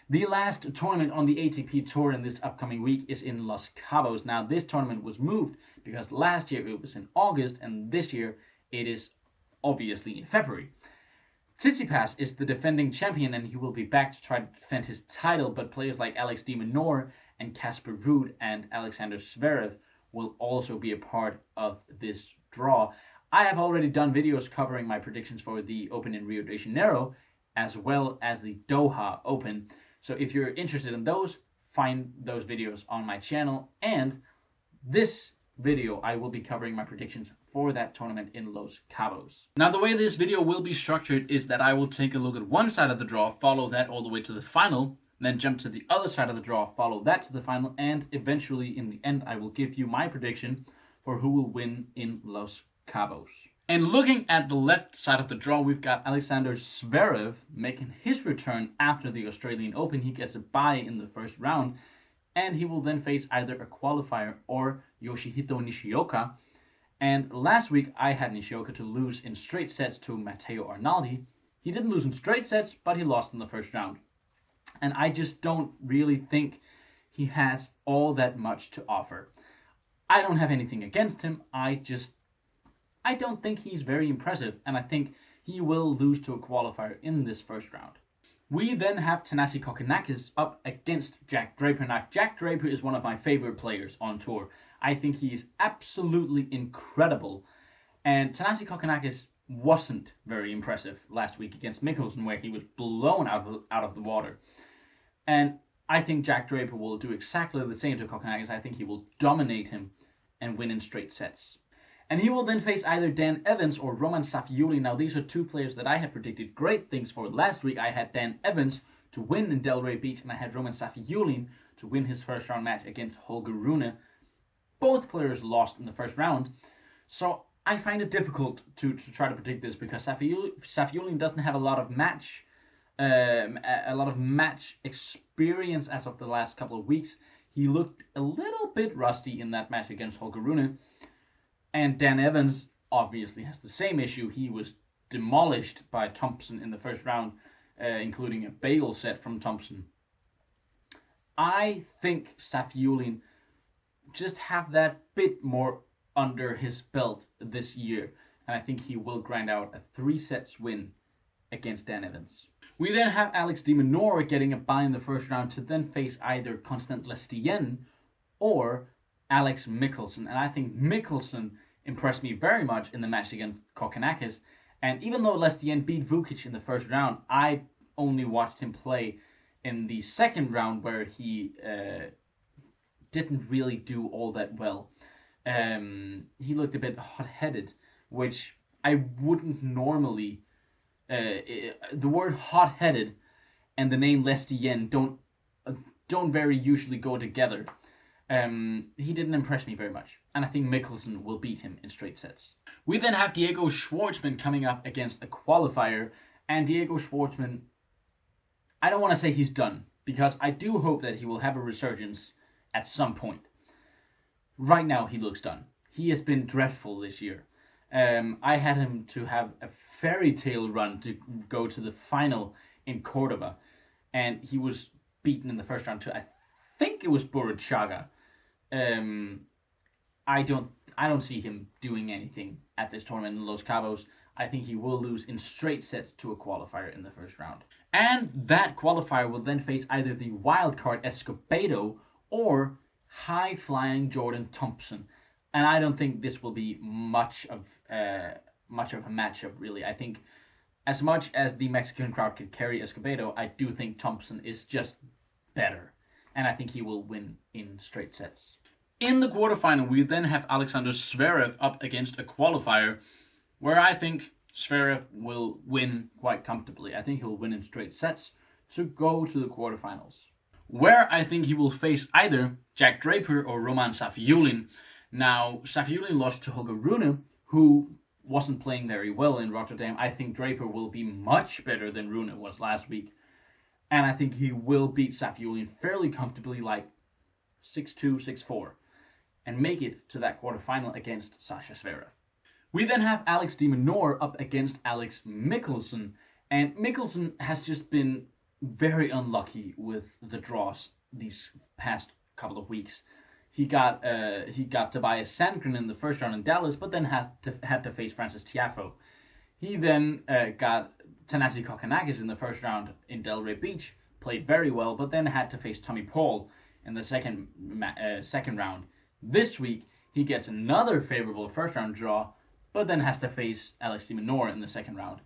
The last tournament on the ATP Tour in this upcoming week is in Los Cabos. Now, this tournament was moved because last year it was in August and this year it is obviously in February. Tsitsipas is the defending champion and he will be back to try to defend his title, but players like Alex de Minaur and Casper Ruud and Alexander Zverev will also be a part of this draw. I have already done videos covering my predictions for the Open in Rio de Janeiro as well as the Doha Open. So if you're interested in those, find those videos on my channel. And this video, I will be covering my predictions for that tournament in Los Cabos. Now, the way this video will be structured is that I will take a look at one side of the draw, follow that all the way to the final, then jump to the other side of the draw, follow that to the final, and eventually in the end, I will give you my prediction for who will win in Los Cabos. And looking at the left side of the draw, we've got Alexander Zverev making his return after the Australian Open. He gets a bye in the first round, and he will then face either a qualifier or Yoshihito Nishioka. And last week, I had Nishioka to lose in straight sets to Matteo Arnaldi. He didn't lose in straight sets, but he lost in the first round. And I just don't really think he has all that much to offer. I don't have anything against him. I don't think he's very impressive, and I think he will lose to a qualifier in this first round. We then have Thanasi Kokkinakis up against Jack Draper. Now, Jack Draper is one of my favorite players on tour. I think he's absolutely incredible. And Thanasi Kokkinakis wasn't very impressive last week against Mickelson, where he was blown out of the water. And I think Jack Draper will do exactly the same to Kokkinakis. I think he will dominate him and win in straight sets. And he will then face either Dan Evans or Roman Safiullin. Now, these are two players that I had predicted great things for last week. I had Dan Evans to win in Delray Beach, and I had Roman Safiullin to win his first round match against Holger Rune. Both players lost in the first round, so I find it difficult to try to predict this because Safiullin doesn't have a lot of match experience as of the last couple of weeks. He looked a little bit rusty in that match against Holger Rune. And Dan Evans obviously has the same issue. He was demolished by Thompson in the first round, including a bagel set from Thompson. I think Safiullin just have that bit more under his belt this year. And I think he will grind out a 3-sets win against Dan Evans. We then have Alex de Minaur getting a bye in the first round to then face either Constant Lestienne or Alex Michelsen. And I think Michelsen impressed me very much in the match against Kokkinakis. And even though Lestienne beat Vukic in the first round, I only watched him play in the second round where he didn't really do all that well. He looked a bit hot-headed, which I wouldn't normally... the word hot-headed and the name Lestienne don't very usually go together. He didn't impress me very much, and I think Mickelson will beat him in straight sets. We then have Diego Schwartzman coming up against a qualifier, and Diego Schwartzman, I don't want to say he's done, because I do hope that he will have a resurgence at some point. Right now, he looks done. He has been dreadful this year. I had him to have a fairy tale run to go to the final in Cordoba, and he was beaten in the first round to, I think it was Burruchaga. I don't see him doing anything at this tournament in Los Cabos. I think he will lose in straight sets to a qualifier in the first round. And that qualifier will then face either the wildcard Escobedo or high-flying Jordan Thompson. And I don't think this will be much of a matchup, really. I think as much as the Mexican crowd could carry Escobedo, I do think Thompson is just better. And I think he will win in straight sets. In the quarterfinal, we then have Alexander Zverev up against a qualifier, where I think Zverev will win quite comfortably. I think he'll win in straight sets to go to the quarterfinals, where I think he will face either Jack Draper or Roman Safiullin. Now, Safiullin lost to Holger Rune, who wasn't playing very well in Rotterdam. I think Draper will be much better than Rune was last week. And I think he will beat Safiullin fairly comfortably, like 6-2, 6-4, and make it to that quarterfinal against Sasha Zverev. We then have Alex de Minaur up against Alex Michelsen. And Michelsen has just been very unlucky with the draws these past couple of weeks. He got Tobias Sandgren in the first round in Dallas, but then had to face Francis Tiafoe. He then got Thanasi Kokkinakis in the first round in Delray Beach, played very well, but then had to face Tommy Paul in the second round. This week he gets another favorable first round draw, but then has to face Alex de Minaur in the second round.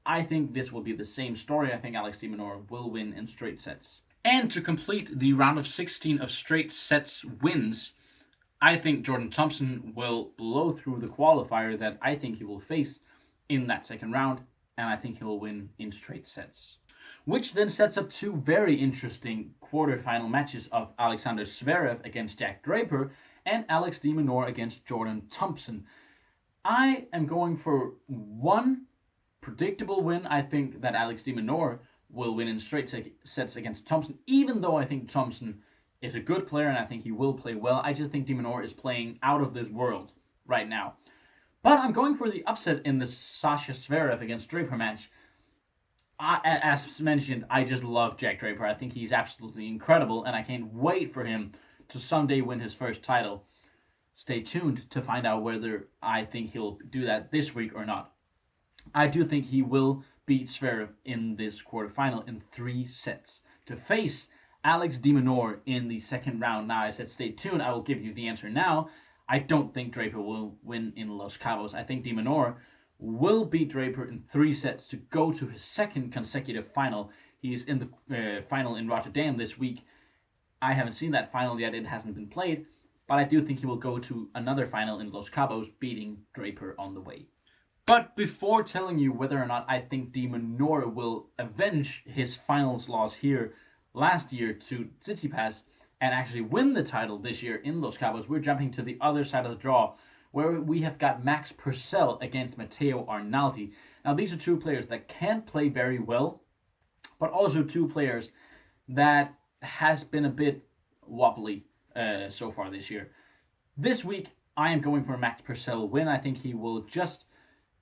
I think this will be the same story. I think Alex de Minaur will win in straight sets. And to complete the round of 16 of straight sets wins, I think Jordan Thompson will blow through the qualifier that I think he will face in that second round, and I think he will win in straight sets. Which then sets up two very interesting quarterfinal matches of Alexander Zverev against Jack Draper and Alex de Minaur against Jordan Thompson. I am going for one predictable win. I think that Alex de Minaur will win in straight sets against Thompson, even though I think Thompson is a good player and I think he will play well. I just think de Minaur is playing out of this world right now. But I'm going for the upset in the Sasha Zverev against Draper match. As mentioned, I just love Jack Draper. I think he's absolutely incredible, and I can't wait for him to someday win his first title. Stay tuned to find out whether I think he'll do that this week or not. I do think he will beat Zverev in this quarterfinal in 3 sets to face Alex de Minaur in the second round. Now, I said stay tuned. I will give you the answer now. I don't think Draper will win in Los Cabos. I think de Minaur will beat Draper in 3 sets to go to his second consecutive final. He is in the final in Rotterdam this week. I haven't seen that final yet. It hasn't been played. But I do think he will go to another final in Los Cabos, beating Draper on the way. But before telling you whether or not I think de Minaur will avenge his finals loss here last year to Tsitsipas and actually win the title this year in Los Cabos, we're jumping to the other side of the draw, where we have got Max Purcell against Matteo Arnaldi. Now, these are two players that can play very well, but also two players that has been a bit wobbly so far this year. This week, I am going for a Max Purcell win. I think he will just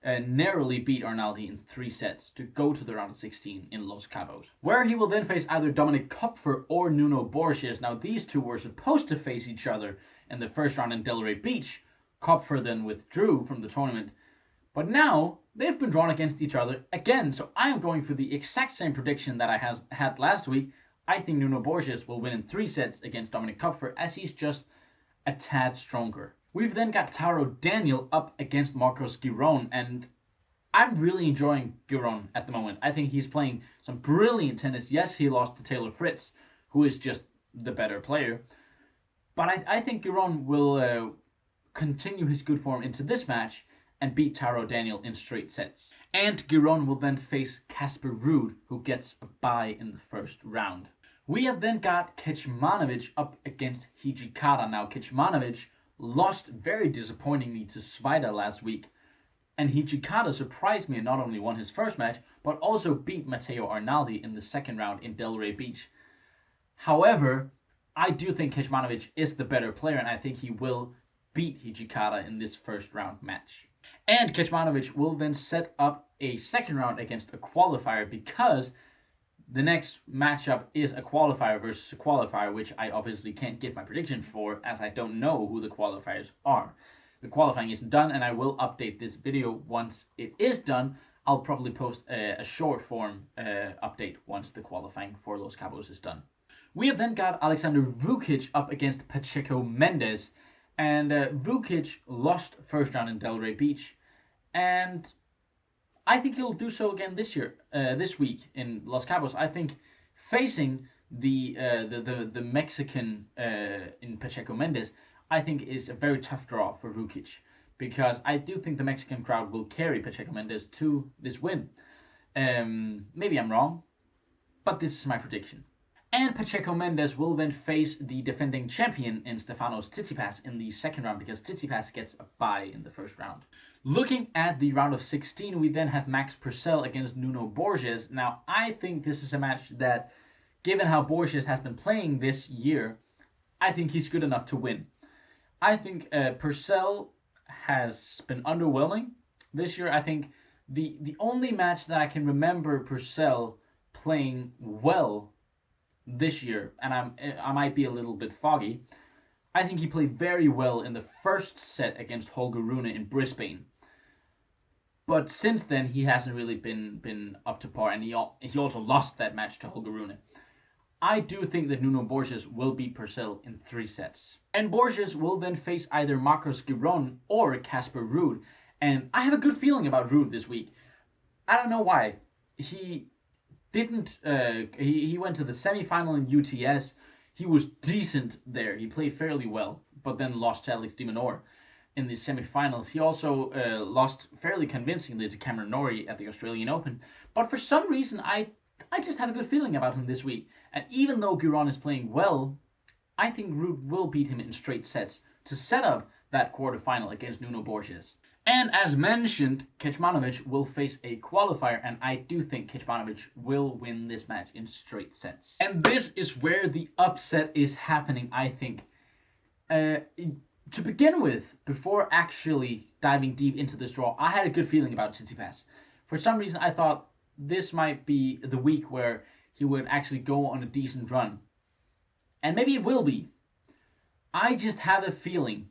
narrowly beat Arnaldi in 3 sets to go to the round of 16 in Los Cabos, where he will then face either Dominic Kopfer or Nuno Borges. Now, these two were supposed to face each other in the first round in Delray Beach. Kopfer then withdrew from the tournament, but now they've been drawn against each other again. So I am going for the exact same prediction that I had last week. I think Nuno Borges will win in 3 sets against Dominic Kopfer, as he's just a tad stronger. We've then got Taro Daniel up against Marcos Giron, and I'm really enjoying Giron at the moment. I think he's playing some brilliant tennis. Yes, he lost to Taylor Fritz, who is just the better player, but I think Giron will continue his good form into this match and beat Taro Daniel in straight sets. And Giron will then face Casper Ruud, who gets a bye in the first round. We have then got Kecmanovic up against Hijikata. Now, Kecmanovic lost very disappointingly to Svida last week, and Hijikata surprised me and not only won his first match, but also beat Matteo Arnaldi in the second round in Delray Beach. However, I do think Kecmanovic is the better player, and I think he will beat Hijikata in this first round match. And Kecmanovic will then set up a second round against a qualifier, because the next matchup is a qualifier versus a qualifier, which I obviously can't give my predictions for, as I don't know who the qualifiers are. The qualifying isn't done, and I will update this video once it is done. I'll probably post a short form update once the qualifying for Los Cabos is done. We have then got Alexander Vukic up against Pacheco Mendes, and Vukic lost first round in Delray Beach, and I think he'll do so again this week in Los Cabos. I think facing the Mexican in Pacheco Mendes, I think is a very tough draw for Vukic, because I do think the Mexican crowd will carry Pacheco Mendes to this win. Maybe I'm wrong, but this is my prediction. And Pacheco Mendes will then face the defending champion in Stefanos Tsitsipas in the second round, because Tsitsipas gets a bye in the first round. Looking at the round of 16, we then have Max Purcell against Nuno Borges. Now, I think this is a match that, given how Borges has been playing this year, I think he's good enough to win. I think Purcell has been underwhelming this year. I think the only match that I can remember Purcell playing well this year, and I might be a little bit foggy. I think he played very well in the first set against Holger Rune in Brisbane. But since then, he hasn't really been up to par, and he also lost that match to Holger Rune. I do think that Nuno Borges will beat Purcell in 3 sets. And Borges will then face either Marcos Giron or Casper Ruud. And I have a good feeling about Ruud this week. I don't know why. He didn't. He went to the semi-final in UTS. He was decent there. He played fairly well, but then lost to Alex de Minaur in the semi-finals. He also lost fairly convincingly to Cameron Norrie at the Australian Open. But for some reason, I just have a good feeling about him this week. And even though Giron is playing well, I think Ruud will beat him in straight sets to set up that quarterfinal against Nuno Borges. And as mentioned, Kecmanovic will face a qualifier, and I do think Kecmanovic will win this match in straight sets. And this is where the upset is happening, I think. To begin with, before actually diving deep into this draw, I had a good feeling about Tsitsipas. For some reason, I thought this might be the week where he would actually go on a decent run. And maybe it will be. I just have a feeling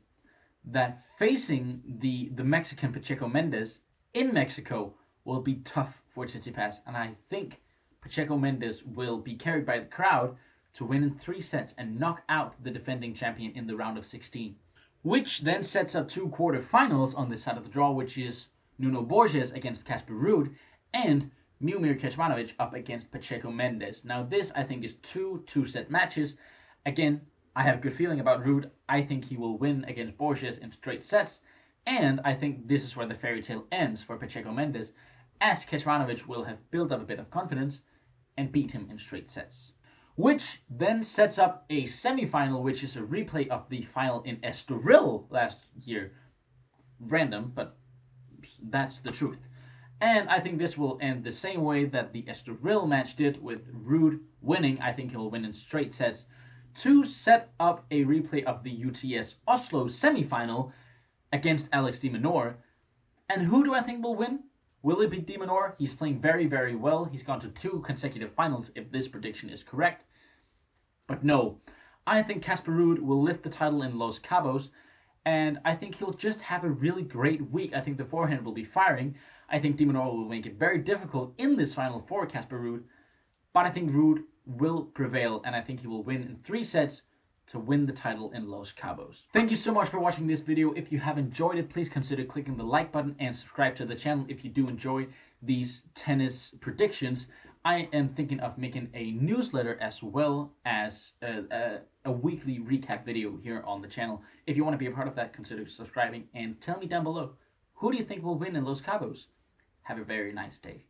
that facing the Mexican Pacheco Mendes in Mexico will be tough for Tsitsipas, and I think Pacheco Mendes will be carried by the crowd to win in 3 sets and knock out the defending champion in the round of 16. Which then sets up 2 quarterfinals on this side of the draw, which is Nuno Borges against Casper Ruud and Miomir Kecmanovic up against Pacheco Mendes. Now this, I think, is 2 2-set matches. Again, I have a good feeling about Ruud. I think he will win against Borges in straight sets. And I think this is where the fairy tale ends for Pacheco Mendes, as Kecmanovic will have built up a bit of confidence and beat him in straight sets. Which then sets up a semi-final, which is a replay of the final in Estoril last year. Random, but that's the truth. And I think this will end the same way that the Estoril match did, with Ruud winning. I think he'll win in straight sets to set up a replay of the UTS Oslo semi-final against Alex de Minaur. And who do I think will win? Will it be de Minaur? He's playing very, very well. He's gone to 2 consecutive finals if this prediction is correct. But no, I think Casper Ruud will lift the title in Los Cabos, and I think he'll just have a really great week. I think the forehand will be firing. I think de Minaur will make it very difficult in this final for Casper Ruud, but I think Ruud will prevail, and I think he will win in 3 sets to win the title in Los Cabos. Thank you so much for watching this video. If you have enjoyed it, please consider clicking the like button and subscribe to the channel if you do enjoy these tennis predictions. I am thinking of making a newsletter as well as a weekly recap video here on the channel. If you want to be a part of that, consider subscribing and tell me down below, who do you think will win in Los Cabos? Have a very nice day.